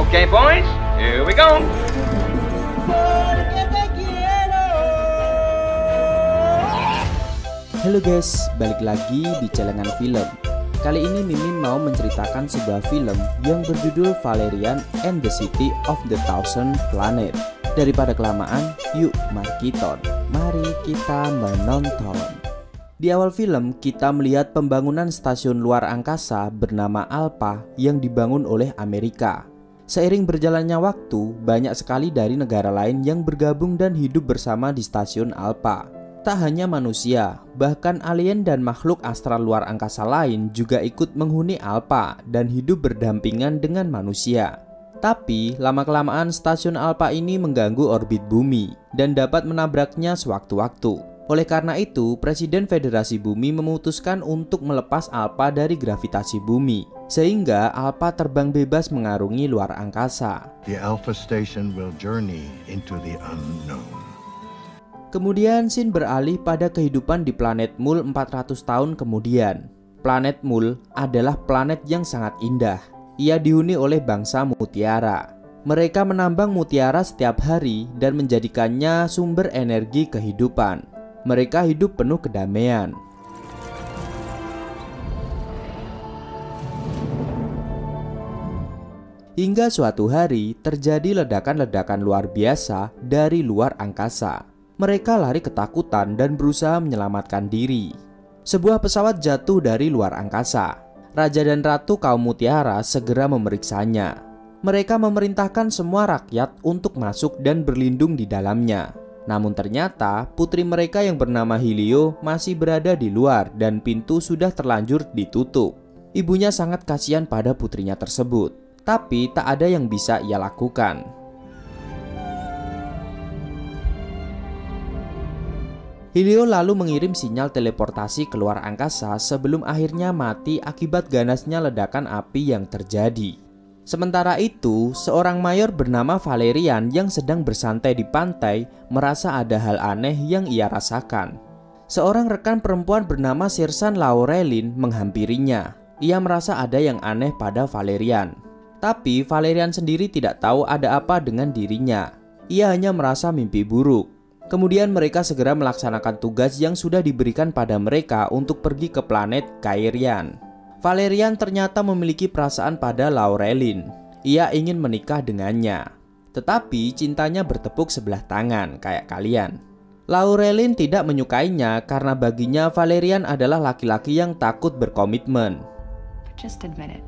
Okay, boys, here we go. Halo guys, balik lagi di Celengan Film. Kali ini Mimin mau menceritakan sebuah film yang berjudul Valerian and the City of the Thousand Planet. Daripada kelamaan, yuk mari kita menonton. Di awal film, kita melihat pembangunan stasiun luar angkasa bernama Alpha yang dibangun oleh Amerika. Seiring berjalannya waktu, banyak sekali dari negara lain yang bergabung dan hidup bersama di stasiun Alpha. Tak hanya manusia, bahkan alien dan makhluk astral luar angkasa lain juga ikut menghuni Alpha dan hidup berdampingan dengan manusia. Tapi, lama-kelamaan stasiun Alpha ini mengganggu orbit bumi dan dapat menabraknya sewaktu-waktu. Oleh karena itu, Presiden Federasi Bumi memutuskan untuk melepas Alpha dari gravitasi bumi, sehingga Alpha terbang bebas mengarungi luar angkasa. The Alpha Station will journey into the unknown. Kemudian scene beralih pada kehidupan di planet Mul 400 tahun kemudian. Planet Mul adalah planet yang sangat indah. Ia dihuni oleh bangsa mutiara. Mereka menambang mutiara setiap hari dan menjadikannya sumber energi kehidupan. Mereka hidup penuh kedamaian. Hingga suatu hari terjadi ledakan-ledakan luar biasa dari luar angkasa. Mereka lari ketakutan dan berusaha menyelamatkan diri. Sebuah pesawat jatuh dari luar angkasa. Raja dan Ratu kaum mutiara segera memeriksanya. Mereka memerintahkan semua rakyat untuk masuk dan berlindung di dalamnya. Namun ternyata putri mereka yang bernama Helio masih berada di luar dan pintu sudah terlanjur ditutup. Ibunya sangat kasihan pada putrinya tersebut, tapi tak ada yang bisa ia lakukan. Helio lalu mengirim sinyal teleportasi keluar angkasa sebelum akhirnya mati akibat ganasnya ledakan api yang terjadi. Sementara itu, seorang mayor bernama Valerian yang sedang bersantai di pantai merasa ada hal aneh yang ia rasakan. Seorang rekan perempuan bernama Sirsan Laurelin menghampirinya. Ia merasa ada yang aneh pada Valerian. Tapi Valerian sendiri tidak tahu ada apa dengan dirinya. Ia hanya merasa mimpi buruk. Kemudian mereka segera melaksanakan tugas yang sudah diberikan pada mereka untuk pergi ke planet Cairian. Valerian ternyata memiliki perasaan pada Laurelin. Ia ingin menikah dengannya. Tetapi cintanya bertepuk sebelah tangan kayak kalian. Laurelin tidak menyukainya karena baginya Valerian adalah laki-laki yang takut berkomitmen. Just admit it.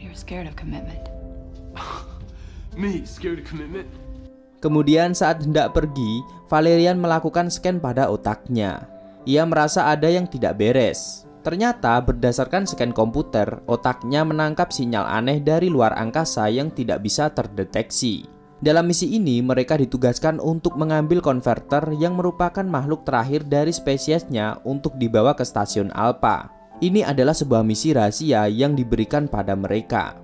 You're scared of commitment. Me, scared of commitment? Kemudian saat hendak pergi, Valerian melakukan scan pada otaknya. Ia merasa ada yang tidak beres. Ternyata berdasarkan scan komputer, otaknya menangkap sinyal aneh dari luar angkasa yang tidak bisa terdeteksi. Dalam misi ini, mereka ditugaskan untuk mengambil konverter yang merupakan makhluk terakhir dari spesiesnya untuk dibawa ke stasiun Alpha. Ini adalah sebuah misi rahasia yang diberikan pada mereka.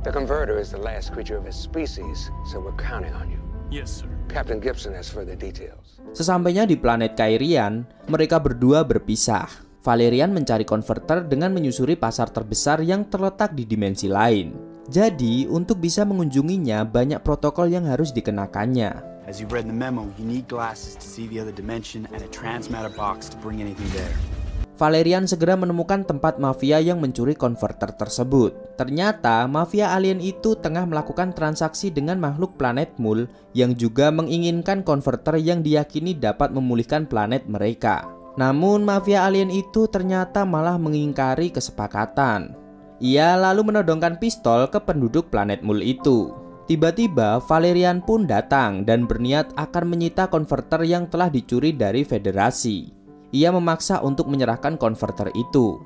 The converter is the last creature of its species, so we're counting on you. Yes, sir. Captain Gibson has further details. Sesampainya di planet Cairian, mereka berdua berpisah. Valerian mencari konverter dengan menyusuri pasar terbesar yang terletak di dimensi lain. Jadi, untuk bisa mengunjunginya, banyak protokol yang harus dikenakannya. As you read in the memo, you need glasses to see the other dimension and a transmatter box to bring anything there. Valerian segera menemukan tempat mafia yang mencuri konverter tersebut. Ternyata mafia alien itu tengah melakukan transaksi dengan makhluk planet Mul yang juga menginginkan konverter yang diyakini dapat memulihkan planet mereka. Namun mafia alien itu ternyata malah mengingkari kesepakatan. Ia lalu menodongkan pistol ke penduduk planet Mul itu. Tiba-tiba Valerian pun datang dan berniat akan menyita konverter yang telah dicuri dari Federasi. Ia memaksa untuk menyerahkan konverter itu.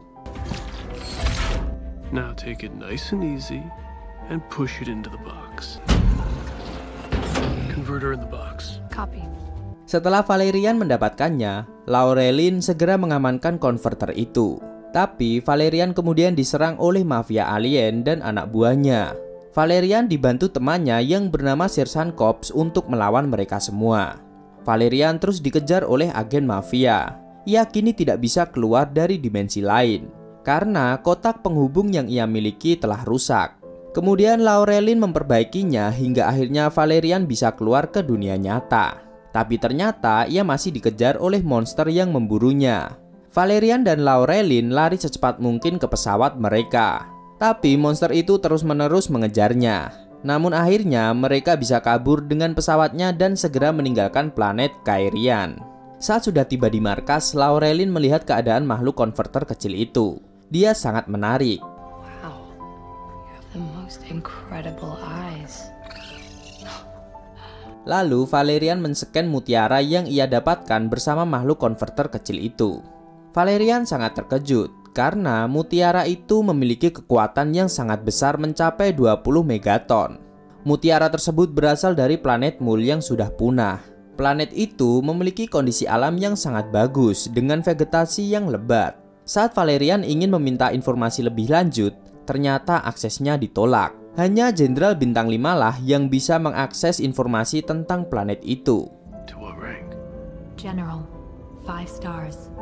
Now take it nice and easy and push it into the box. Converter in the box. Copy. Setelah Valerian mendapatkannya, Laurelin segera mengamankan konverter itu. Tapi Valerian kemudian diserang oleh mafia alien dan anak buahnya. Valerian dibantu temannya yang bernama Sirsan Cops untuk melawan mereka semua. Valerian terus dikejar oleh agen mafia. Ia kini tidak bisa keluar dari dimensi lain karena kotak penghubung yang ia miliki telah rusak. Kemudian Laurelin memperbaikinya hingga akhirnya Valerian bisa keluar ke dunia nyata. Tapi ternyata ia masih dikejar oleh monster yang memburunya. Valerian dan Laurelin lari secepat mungkin ke pesawat mereka. Tapi monster itu terus-menerus mengejarnya. Namun akhirnya mereka bisa kabur dengan pesawatnya dan segera meninggalkan planet Cairian. Saat sudah tiba di markas, Laurelin melihat keadaan makhluk konverter kecil itu. Dia sangat menarik. The most incredible eyes. Lalu Valerian men-scan mutiara yang ia dapatkan bersama makhluk konverter kecil itu. Valerian sangat terkejut karena mutiara itu memiliki kekuatan yang sangat besar mencapai 20 megaton. Mutiara tersebut berasal dari planet Mul yang sudah punah. Planet itu memiliki kondisi alam yang sangat bagus dengan vegetasi yang lebat. Saat Valerian ingin meminta informasi lebih lanjut, ternyata aksesnya ditolak. Hanya Jenderal Bintang 5 lah yang bisa mengakses informasi tentang planet itu. To what rank? General, 5 stars.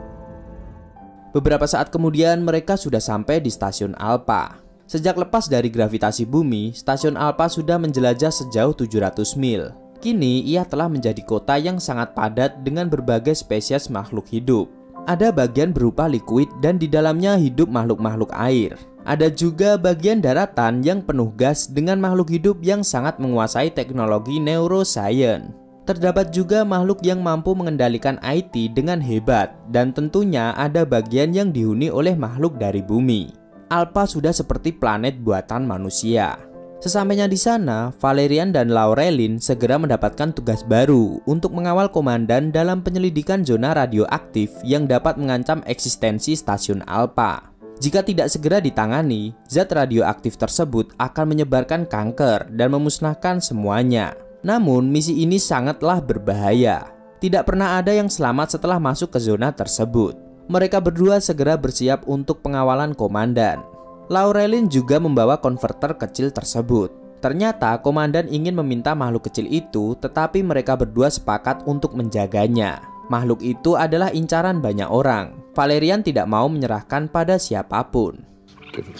Beberapa saat kemudian mereka sudah sampai di stasiun Alpha. Sejak lepas dari gravitasi bumi, stasiun Alpha sudah menjelajah sejauh 700 mil. Kini ia telah menjadi kota yang sangat padat dengan berbagai spesies makhluk hidup. Ada bagian berupa liquid dan di dalamnya hidup makhluk-makhluk air. Ada juga bagian daratan yang penuh gas dengan makhluk hidup yang sangat menguasai teknologi neuroscience. Terdapat juga makhluk yang mampu mengendalikan IT dengan hebat, dan tentunya ada bagian yang dihuni oleh makhluk dari bumi. Alpha sudah seperti planet buatan manusia. Sesampainya di sana, Valerian dan Laurelin segera mendapatkan tugas baru untuk mengawal komandan dalam penyelidikan zona radioaktif yang dapat mengancam eksistensi stasiun Alpha. Jika tidak segera ditangani, zat radioaktif tersebut akan menyebarkan kanker dan memusnahkan semuanya. Namun, misi ini sangatlah berbahaya. Tidak pernah ada yang selamat setelah masuk ke zona tersebut. Mereka berdua segera bersiap untuk pengawalan komandan. Laurelin juga membawa konverter kecil tersebut. Ternyata komandan ingin meminta makhluk kecil itu, tetapi mereka berdua sepakat untuk menjaganya. Makhluk itu adalah incaran banyak orang. Valerian tidak mau menyerahkan pada siapapun.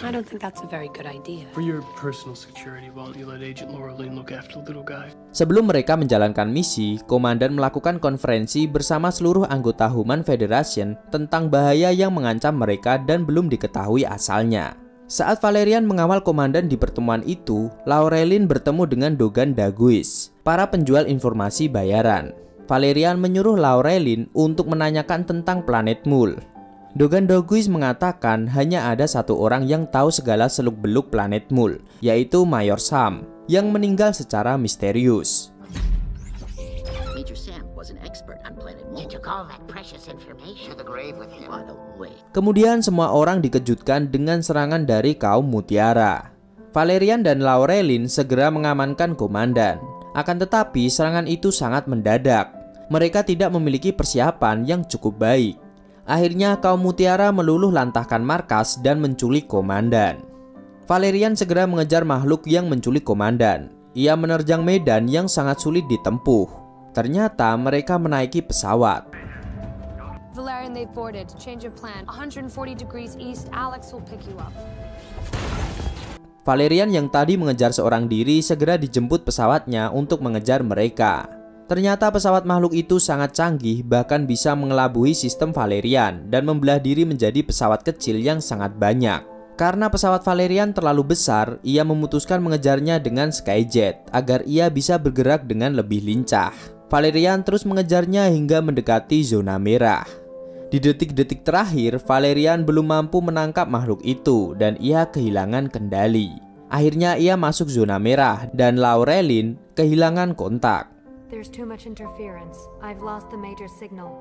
I don't think that's a very good idea. For your personal security, why don't you let Agent Laurelin look after the little guy? Sebelum mereka menjalankan misi, komandan melakukan konferensi bersama seluruh anggota Human Federation tentang bahaya yang mengancam mereka dan belum diketahui asalnya. Saat Valerian mengawal komandan di pertemuan itu, Laurelin bertemu dengan Dogan Daguis, para penjual informasi bayaran. Valerian menyuruh Laurelin untuk menanyakan tentang planet Mul. Dogan Daguis mengatakan hanya ada satu orang yang tahu segala seluk-beluk planet Mul, yaitu Mayor Sam, yang meninggal secara misterius. Major Sam was an expert on planet Mul. You took all that precious information to the grave with him. By the way. Kemudian semua orang dikejutkan dengan serangan dari kaum mutiara. Valerian dan Laurelin segera mengamankan komandan. Akan tetapi serangan itu sangat mendadak. Mereka tidak memiliki persiapan yang cukup baik. Akhirnya kaum mutiara meluluh lantahkan markas dan menculik komandan. Valerian segera mengejar makhluk yang menculik komandan. Ia menerjang medan yang sangat sulit ditempuh. Ternyata mereka menaiki pesawat. Valerian, they've boarded. Change of plan. 140 degrees east. Alex will pick you up. Valerian yang tadi mengejar seorang diri segera dijemput pesawatnya untuk mengejar mereka. Ternyata pesawat makhluk itu sangat canggih, bahkan bisa mengelabui sistem Valerian dan membelah diri menjadi pesawat kecil yang sangat banyak. Karena pesawat Valerian terlalu besar, ia memutuskan mengejarnya dengan Skyjet agar ia bisa bergerak dengan lebih lincah. Valerian terus mengejarnya hingga mendekati zona merah. Di detik-detik terakhir, Valerian belum mampu menangkap makhluk itu dan ia kehilangan kendali. Akhirnya ia masuk zona merah dan Laurelin kehilangan kontak. There's too much interference. I've lost the major signal.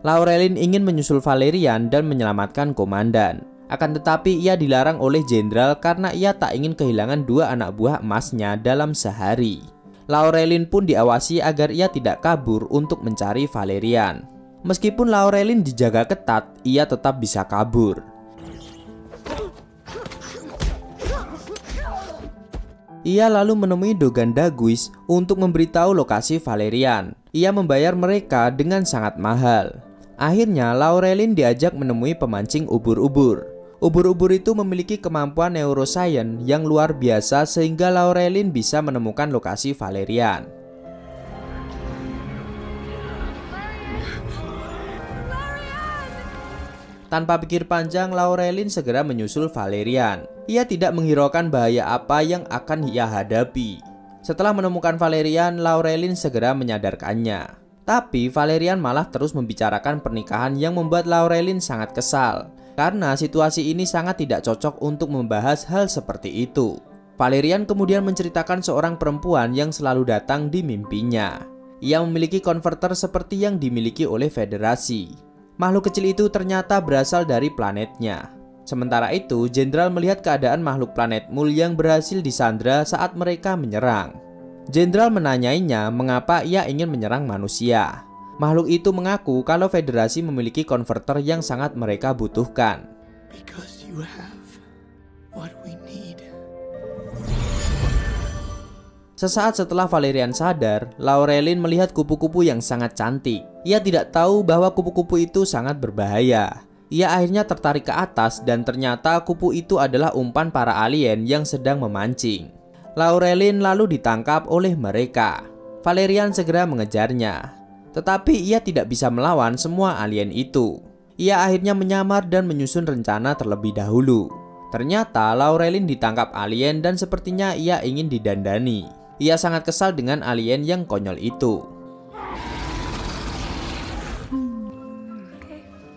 Laurelin ingin menyusul Valerian dan menyelamatkan komandan. Akan tetapi ia dilarang oleh jenderal karena ia tak ingin kehilangan dua anak buah emasnya dalam sehari. Laurelin pun diawasi agar ia tidak kabur untuk mencari Valerian. Meskipun Laurelin dijaga ketat, ia tetap bisa kabur. Ia lalu menemui Dogan Daguis untuk memberitahu lokasi Valerian. Ia membayar mereka dengan sangat mahal. Akhirnya Laurelin diajak menemui pemancing ubur-ubur. Ubur-ubur itu memiliki kemampuan neuroscience yang luar biasa sehingga Laurelin bisa menemukan lokasi Valerian. Tanpa pikir panjang, Laurelin segera menyusul Valerian. Ia tidak menghiraukan bahaya apa yang akan ia hadapi. Setelah menemukan Valerian, Laurelin segera menyadarkannya. Tapi Valerian malah terus membicarakan pernikahan yang membuat Laurelin sangat kesal. Karena situasi ini sangat tidak cocok untuk membahas hal seperti itu. Valerian kemudian menceritakan seorang perempuan yang selalu datang di mimpinya. Ia memiliki konverter seperti yang dimiliki oleh Federasi. Makhluk kecil itu ternyata berasal dari planetnya. Sementara itu, Jenderal melihat keadaan makhluk planet Mul yang berhasil disandra saat mereka menyerang. Jenderal menanyainya mengapa ia ingin menyerang manusia. Makhluk itu mengaku kalau Federasi memiliki konverter yang sangat mereka butuhkan. Because you have what we need. Sesaat setelah Valerian sadar, Laurelin melihat kupu-kupu yang sangat cantik. Ia tidak tahu bahwa kupu-kupu itu sangat berbahaya. Ia akhirnya tertarik ke atas dan ternyata kupu itu adalah umpan para alien yang sedang memancing. Laurelin lalu ditangkap oleh mereka. Valerian segera mengejarnya. Tetapi ia tidak bisa melawan semua alien itu. Ia akhirnya menyamar dan menyusun rencana terlebih dahulu. Ternyata Laurelin ditangkap alien dan sepertinya ia ingin didandani. Ia sangat kesal dengan alien yang konyol itu.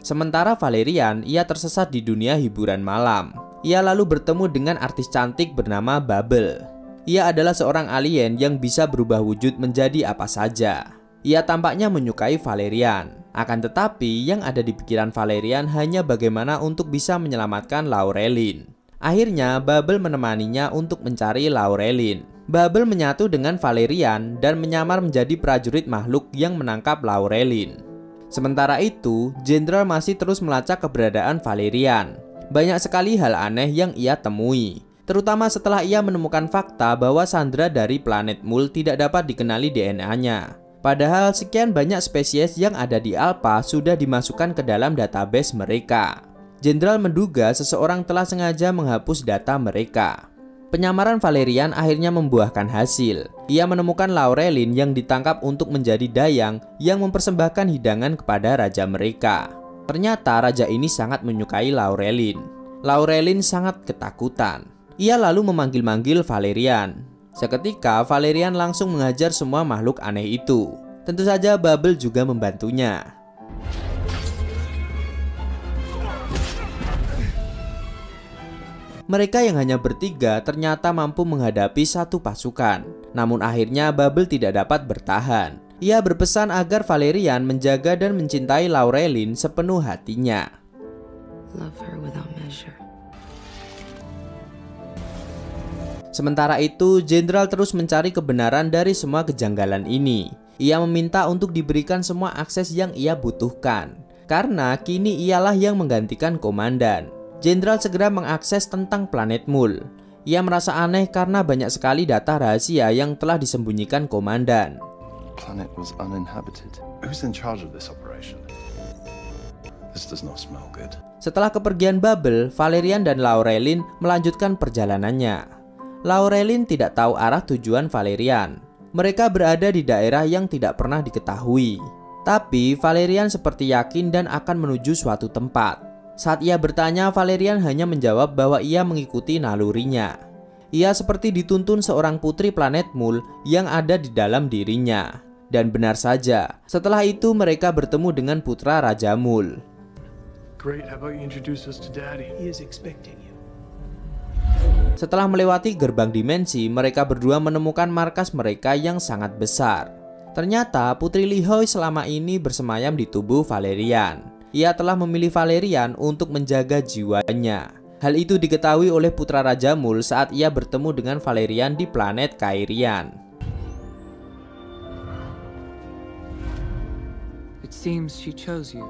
Sementara Valerian, ia tersesat di dunia hiburan malam. Ia lalu bertemu dengan artis cantik bernama Babel. Ia adalah seorang alien yang bisa berubah wujud menjadi apa saja. Ia tampaknya menyukai Valerian. Akan tetapi yang ada di pikiran Valerian hanya bagaimana untuk bisa menyelamatkan Laurelin. Akhirnya Babel menemaninya untuk mencari Laurelin. Babel menyatu dengan Valerian dan menyamar menjadi prajurit makhluk yang menangkap Laurelin. Sementara itu, Jenderal masih terus melacak keberadaan Valerian. Banyak sekali hal aneh yang ia temui, terutama setelah ia menemukan fakta bahwa sandera dari planet Mul tidak dapat dikenali DNA-nya. Padahal sekian banyak spesies yang ada di Alpha sudah dimasukkan ke dalam database mereka. Jenderal menduga seseorang telah sengaja menghapus data mereka. Penyamaran Valerian akhirnya membuahkan hasil. Ia menemukan Laurelin yang ditangkap untuk menjadi dayang yang mempersembahkan hidangan kepada raja mereka. Ternyata raja ini sangat menyukai Laurelin. Laurelin sangat ketakutan. Ia lalu memanggil-manggil Valerian. Seketika Valerian langsung menghajar semua makhluk aneh itu. Tentu saja Babel juga membantunya. Mereka yang hanya bertiga ternyata mampu menghadapi satu pasukan. Namun akhirnya Babel tidak dapat bertahan. Ia berpesan agar Valerian menjaga dan mencintai Laurelin sepenuh hatinya. Love her without measure. Sementara itu, Jenderal terus mencari kebenaran dari semua kejanggalan ini. Ia meminta untuk diberikan semua akses yang ia butuhkan, karena kini ialah yang menggantikan komandan. Jenderal segera mengakses tentang planet Mul. Ia merasa aneh karena banyak sekali data rahasia yang telah disembunyikan komandan. Planet was uninhabited. Who's in charge of this operation? This does not smell good. Setelah kepergian Babel, Valerian dan Laurelin melanjutkan perjalanannya. Laurelin tidak tahu arah tujuan Valerian. Mereka berada di daerah yang tidak pernah diketahui. Tapi Valerian seperti yakin dan akan menuju suatu tempat. Saat ia bertanya, Valerian hanya menjawab bahwa ia mengikuti nalurinya. Ia seperti dituntun seorang putri planet Mul yang ada di dalam dirinya. Dan benar saja, setelah itu mereka bertemu dengan putra Raja Mul. Great, how about you introduce us to Daddy? He is expecting you. Setelah melewati gerbang dimensi, mereka berdua menemukan markas mereka yang sangat besar. Ternyata Putri Lihoi selama ini bersemayam di tubuh Valerian. Ia telah memilih Valerian untuk menjaga jiwanya. Hal itu diketahui oleh putra Raja Mul saat ia bertemu dengan Valerian di planet Kairian. It seems she chose you.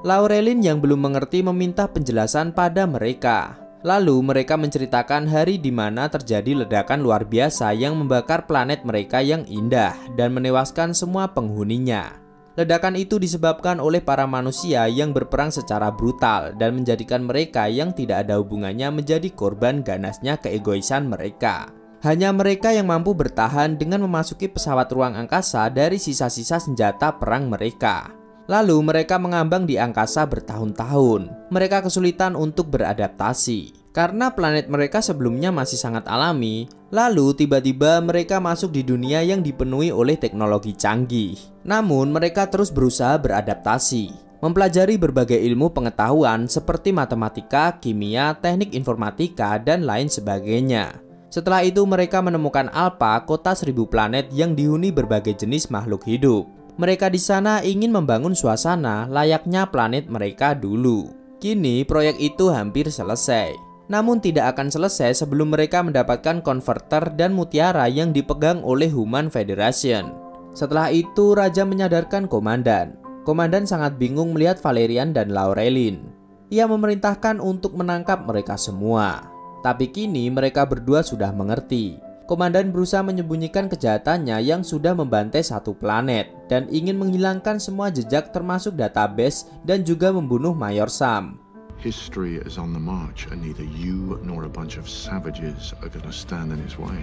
Laurelin yang belum mengerti meminta penjelasan pada mereka. Lalu mereka menceritakan hari di mana terjadi ledakan luar biasa yang membakar planet mereka yang indah dan menewaskan semua penghuninya. Ledakan itu disebabkan oleh para manusia yang berperang secara brutal dan menjadikan mereka yang tidak ada hubungannya menjadi korban ganasnya keegoisan mereka. Hanya mereka yang mampu bertahan dengan memasuki pesawat ruang angkasa dari sisa-sisa senjata perang mereka. Lalu mereka mengambang di angkasa bertahun-tahun. Mereka kesulitan untuk beradaptasi karena planet mereka sebelumnya masih sangat alami. Lalu tiba-tiba mereka masuk di dunia yang dipenuhi oleh teknologi canggih. Namun mereka terus berusaha beradaptasi, mempelajari berbagai ilmu pengetahuan seperti matematika, kimia, teknik informatika, dan lain sebagainya. Setelah itu mereka menemukan Alpha, kota 1000 planet yang dihuni berbagai jenis makhluk hidup. Mereka di sana ingin membangun suasana layaknya planet mereka dulu. Kini proyek itu hampir selesai. Namun tidak akan selesai sebelum mereka mendapatkan konverter dan mutiara yang dipegang oleh Human Federation. Setelah itu Raja menyadarkan Komandan. Komandan sangat bingung melihat Valerian dan Laurelin. Ia memerintahkan untuk menangkap mereka semua. Tapi kini mereka berdua sudah mengerti. Komandan berusaha menyembunyikan kejahatannya yang sudah membantai satu planet dan ingin menghilangkan semua jejak termasuk database dan juga membunuh Mayor Sam. History is on the march, and neither you nor a bunch of savages are gonna stand in its way.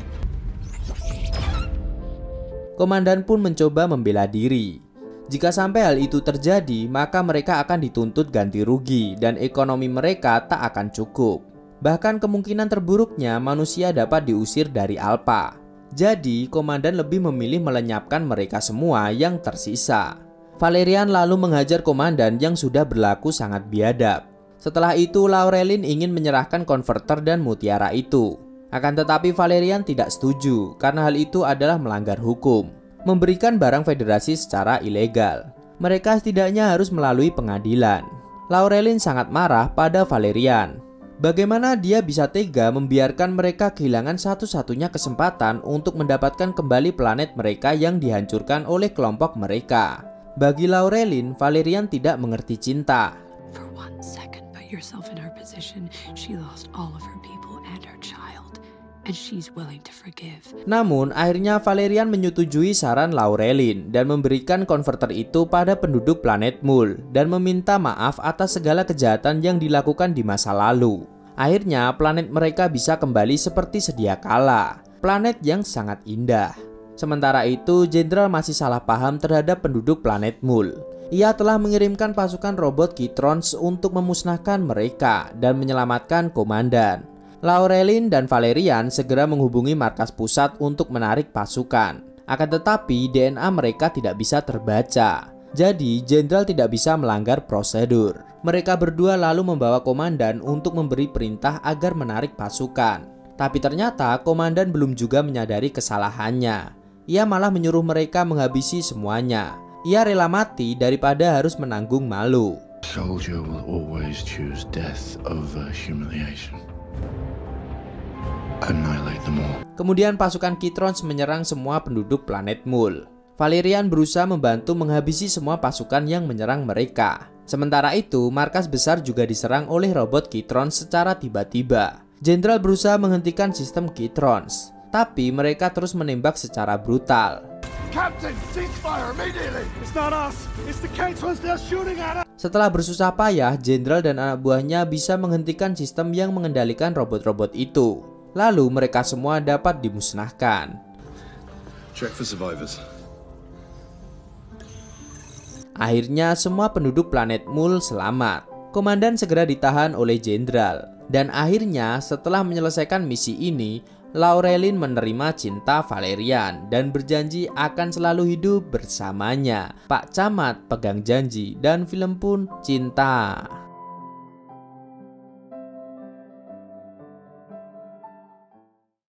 Komandan pun mencoba membela diri. Jika sampai hal itu terjadi, maka mereka akan dituntut ganti rugi dan ekonomi mereka tak akan cukup. Bahkan kemungkinan terburuknya manusia dapat diusir dari Alpha. Jadi, Komandan lebih memilih melenyapkan mereka semua yang tersisa. Valerian lalu menghajar Komandan yang sudah berlaku sangat biadab. Setelah itu Laurelin ingin menyerahkan konverter dan mutiara itu. Akan tetapi Valerian tidak setuju karena hal itu adalah melanggar hukum. Memberikan barang federasi secara ilegal. Mereka setidaknya harus melalui pengadilan. Laurelin sangat marah pada Valerian. Bagaimana dia bisa tega membiarkan mereka kehilangan satu-satunya kesempatan untuk mendapatkan kembali planet mereka yang dihancurkan oleh kelompok mereka. Bagi Laurelin, Valerian tidak mengerti cinta. For 1 second, put yourself in her position. She lost all of her people and her child, and she's willing to forgive. Namun, akhirnya Valerian menyetujui saran Laurelin dan memberikan konverter itu pada penduduk planet Mul dan meminta maaf atas segala kejahatan yang dilakukan di masa lalu. Akhirnya, planet mereka bisa kembali seperti sedia kala. Planet yang sangat indah. Sementara itu, Jenderal masih salah paham terhadap penduduk planet Mul. Ia telah mengirimkan pasukan robot Kitrons untuk memusnahkan mereka dan menyelamatkan Komandan. Laurelin dan Valerian segera menghubungi markas pusat untuk menarik pasukan. Akan tetapi DNA mereka tidak bisa terbaca. Jadi Jenderal tidak bisa melanggar prosedur. Mereka berdua lalu membawa Komandan untuk memberi perintah agar menarik pasukan. Tapi ternyata Komandan belum juga menyadari kesalahannya. Ia malah menyuruh mereka menghabisi semuanya. Ia rela mati daripada harus menanggung malu. Soldier will always choose death over humiliation. Annihilate them all. Kemudian pasukan Kitrons menyerang semua penduduk planet Mul. Valerian berusaha membantu menghabisi semua pasukan yang menyerang mereka. Sementara itu, markas besar juga diserang oleh robot Kitrons secara tiba-tiba. Jenderal berusaha menghentikan sistem Kitrons, tapi mereka terus menembak secara brutal. Captain, ceasefire immediately. It's not us. It's the Kitrons. They're shooting at us. Setelah bersusah payah, Jenderal dan anak buahnya bisa menghentikan sistem yang mengendalikan robot-robot itu. Lalu mereka semua dapat dimusnahkan. Check for survivors. Akhirnya semua penduduk planet Mul selamat. Komandan segera ditahan oleh Jenderal. Dan akhirnya setelah menyelesaikan misi ini, Laurelin menerima cinta Valerian dan berjanji akan selalu hidup bersamanya. Pak Camat pegang janji dan film pun cinta.